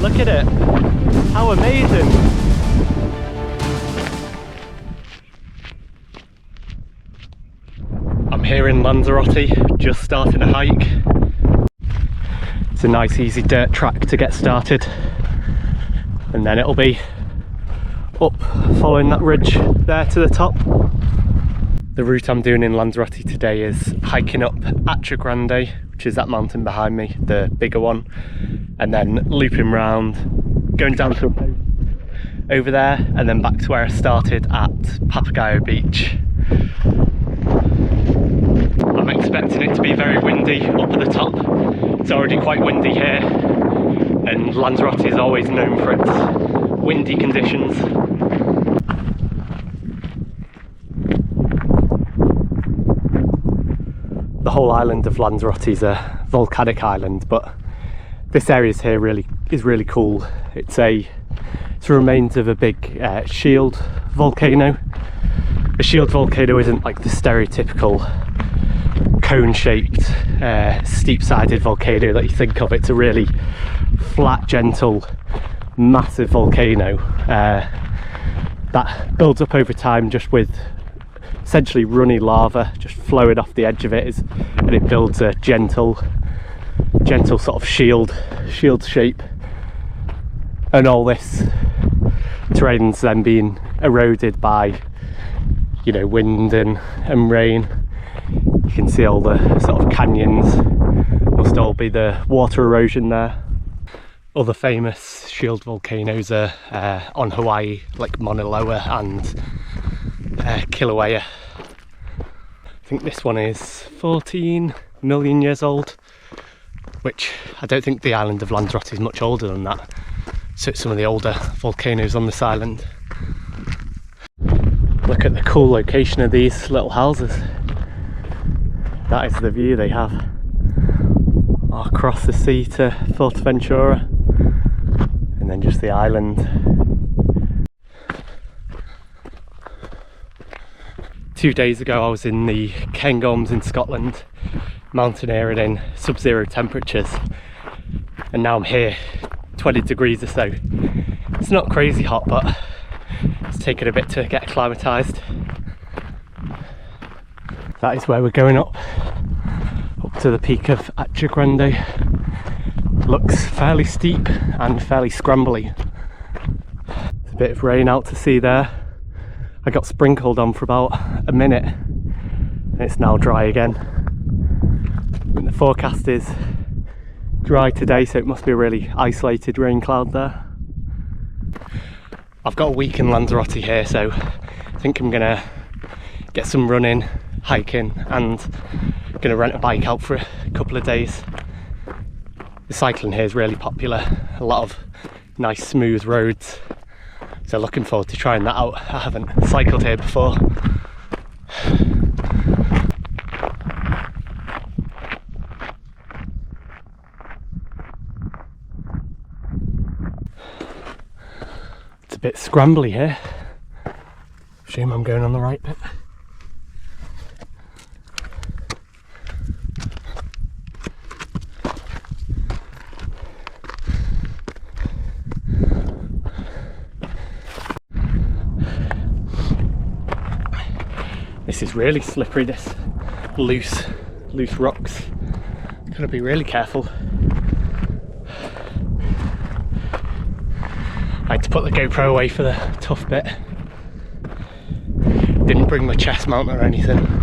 Look at it. How amazing. I'm here in Lanzarote, just starting a hike. It's a nice easy dirt track to get started. And then it'll be up following that ridge there to the top. The route I'm doing in Lanzarote today is hiking up Hacha Grande, which is that mountain behind me, the bigger one, and then looping round, going down to a boat over there, and then back to where I started at Pixabay beach. I'm expecting it to be very windy up at the top. It's already quite windy here, and Lanzarote is always known for its windy conditions. The whole island of Lanzarote is a volcanic island, but this area here is really cool. It's a remains of a big shield volcano. A shield volcano isn't like the stereotypical cone-shaped, steep-sided volcano that you think of. It's a really flat, gentle, massive volcano that builds up over time just with essentially runny lava just flowing off the edge of it, and it builds a gentle sort of shield shape, and all this terrain's then being eroded by, you know, wind and rain. You can see all the sort of canyons, must all be the water erosion there. Other famous shield volcanoes are on Hawaii, like Mauna Loa and Kilauea. I think this one is 14 million years old, which I don't think the island of Lanzarote is much older than that. So it's some of the older volcanoes on this island. Look at the cool location of these little houses. That is the view they have across the sea to Fuerteventura, and then just the island. 2 days ago I was in the Cairngorms in Scotland, mountaineering in sub-zero temperatures, and now I'm here, 20 degrees or so. It's not crazy hot, but it's taken a bit to get acclimatised. That is where we're going up to the peak of Hacha Grande. Looks fairly steep and fairly scrambly. There's a bit of rain out to sea there. I got sprinkled on for about a minute and it's now dry again. And the forecast is dry today, so it must be a really isolated rain cloud there. I've got a week in Lanzarote here, so I think I'm gonna get some running, hiking, and gonna rent a bike out for a couple of days. The cycling here is really popular, a lot of nice smooth roads, so looking forward to trying that out. I haven't cycled here before. It's a bit scrambly here. Assume I'm going on the right bit. This is really slippery, this loose rocks. Gotta be really careful. I had to put the GoPro away for the tough bit. Didn't bring my chest mount or anything.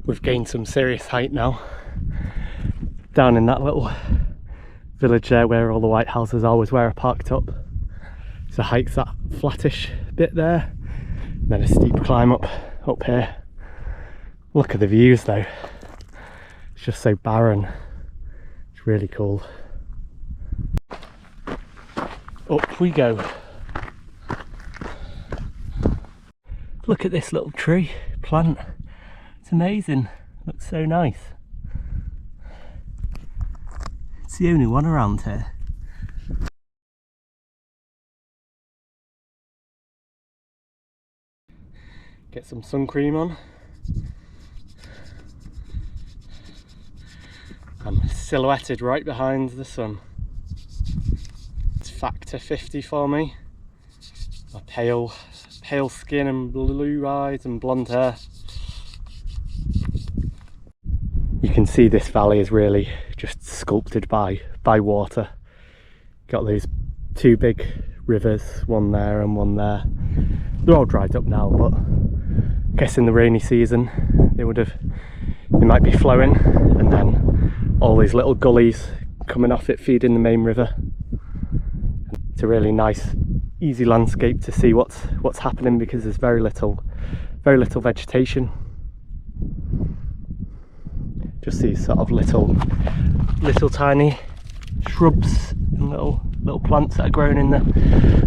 We've gained some serious height now, down in that little village there where all the white houses are, was where I parked up. So hike's that flattish bit there, and then a steep climb up here. Look at the views though, it's just so barren. It's really cool. Up we go. Look at this little tree plant. It's amazing, looks so nice. It's the only one around here. Get some sun cream on. I'm silhouetted right behind the sun. It's factor 50 for me. My pale skin and blue eyes and blonde hair. You can see this valley is really just sculpted by water. Got these two big rivers, one there and one there. They're all dried up now, but I guess in the rainy season they might be flowing, and then all these little gullies coming off it feeding the main river. It's a really nice, easy landscape to see what's happening, because there's very little vegetation. Just these sort of little tiny shrubs and little plants that are grown in the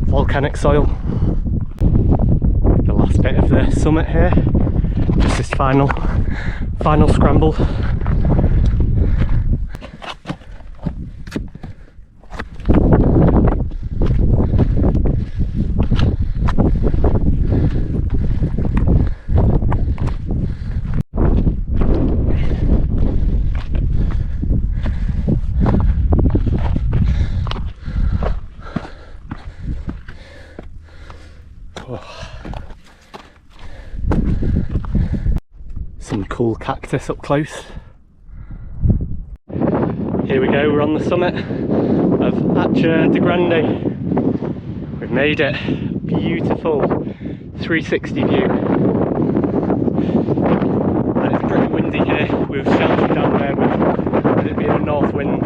volcanic soil. The last bit of the summit here, just this final scramble. Some cool cactus up close. Here we go, we're on the summit of Hacha Grande. We've made it. Beautiful 360 view. And it's pretty windy here. We've sheltered down there with it being a north wind.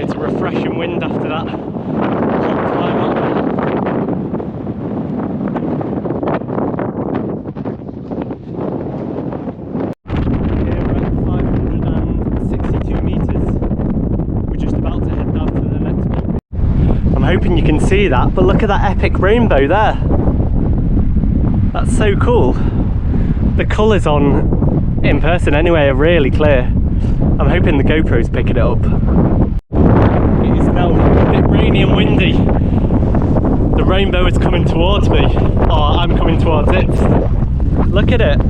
It's a refreshing wind after that hot climb up. Hoping you can see that, but look at that epic rainbow there. That's so cool. The colours on in person anyway are really clear. I'm hoping the GoPro's picking it up. It is now a bit rainy and windy. The rainbow is coming towards me, or I'm coming towards it. Look at it.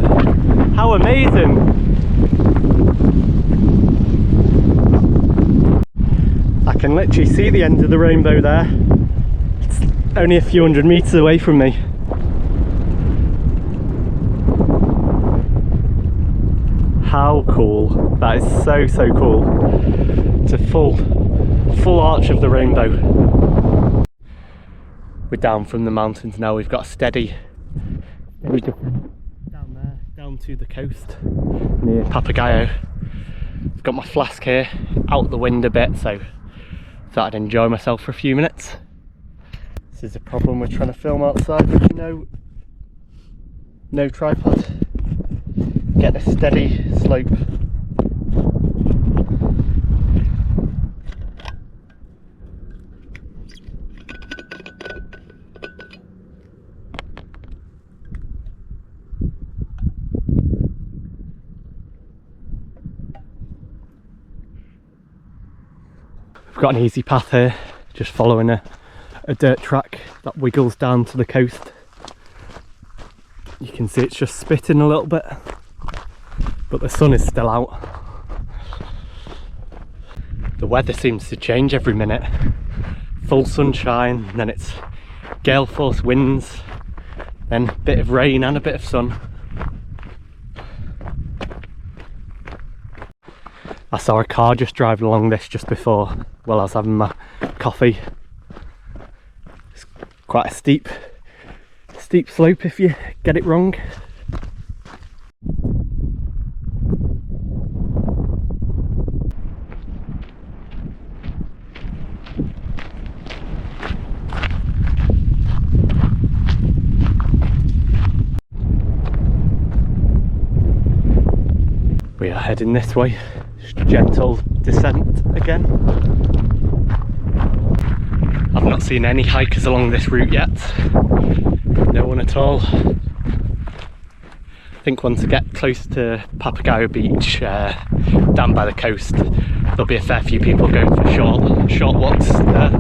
How amazing. I can literally see the end of the rainbow there. It's only a few hundred meters away from me. How cool. That is so cool. It's a full arch of the rainbow. We're down from the mountains now. We've got a steady down there, down to the coast near Pixabay. I've got my flask here, out the wind a bit, so thought I'd enjoy myself for a few minutes. This is a problem, we're trying to film outside with no tripod. Get a steady slope. We've got an easy path here, just following a dirt track that wiggles down to the coast. You can see it's just spitting a little bit, but the sun is still out. The weather seems to change every minute. Full sunshine, then it's gale force winds, then a bit of rain and a bit of sun. I saw a car just driving along this just before, while I was having my coffee. It's quite a steep slope if you get it wrong. We are heading this way. Gentle descent again. I've not seen any hikers along this route yet. No one at all. I think once I get close to Pixabay beach, down by the coast, there'll be a fair few people going for short walks there.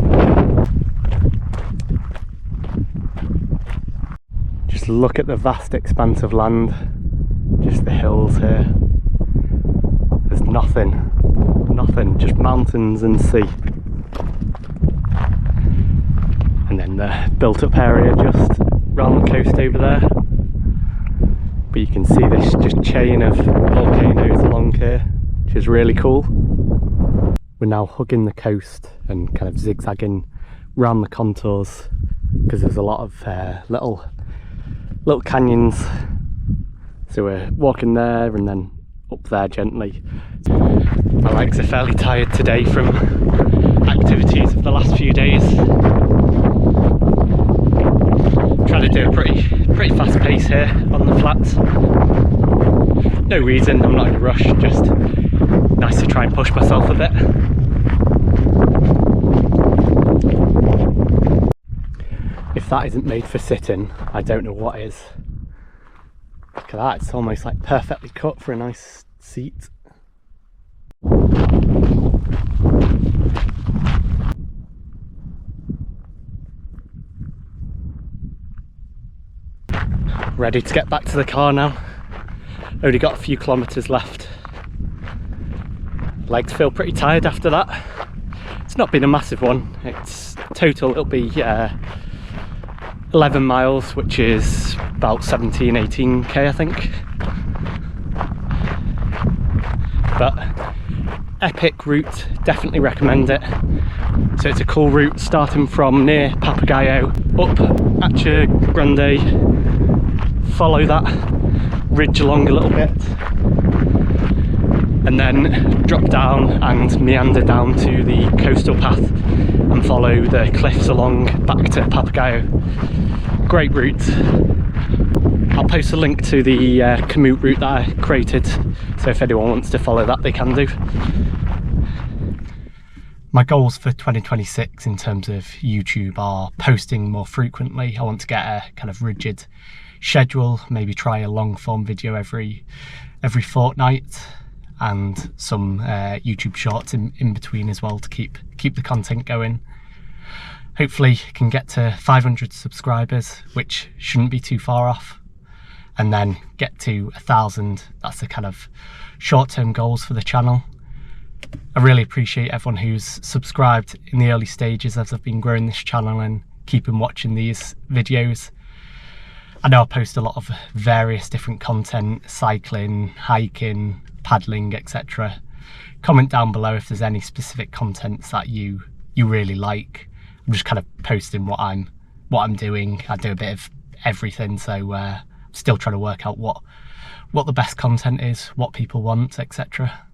Just look at the vast expanse of land, just the hills here. There's nothing, just mountains and sea. And then the built up area just round the coast over there. But you can see this just chain of volcanoes along here, which is really cool. We're now hugging the coast and kind of zigzagging round the contours because there's a lot of little canyons. So we're walking there and then up there gently. My legs are fairly tired today from activities of the last few days. Trying to do a pretty fast pace here on the flats. No reason, I'm not in a rush, just nice to try and push myself a bit. If that isn't made for sitting, I don't know what is. Look at that, it's almost like perfectly cut for a nice seat. Ready to get back to the car now. Only got a few kilometres left. Legs feel pretty tired after that. It's not been a massive one. It's total, it'll be 11 miles, which is about 18k I think. But epic route, definitely recommend it. So it's a cool route starting from near Papagayo up Hacha Grande, follow that ridge along a little bit and then drop down and meander down to the coastal path and follow the cliffs along back to Papagayo. Great route. I'll post a link to the Komoot route that I created, so if anyone wants to follow that they can do. My goals for 2026 in terms of YouTube are posting more frequently. I want to get a kind of rigid schedule, maybe try a long form video every fortnight, and some YouTube shorts in between as well to keep the content going. Hopefully can get to 500 subscribers, which shouldn't be too far off, and then get to 1,000. That's the kind of short-term goals for the channel. I really appreciate everyone who's subscribed in the early stages as I've been growing this channel and keeping watching these videos. I know I post a lot of various different content, cycling, hiking, paddling, etc. Comment down below if there's any specific contents that you really like. I'm just kind of posting what I'm doing. I do a bit of everything, so I'm still trying to work out what the best content is, what people want, etc.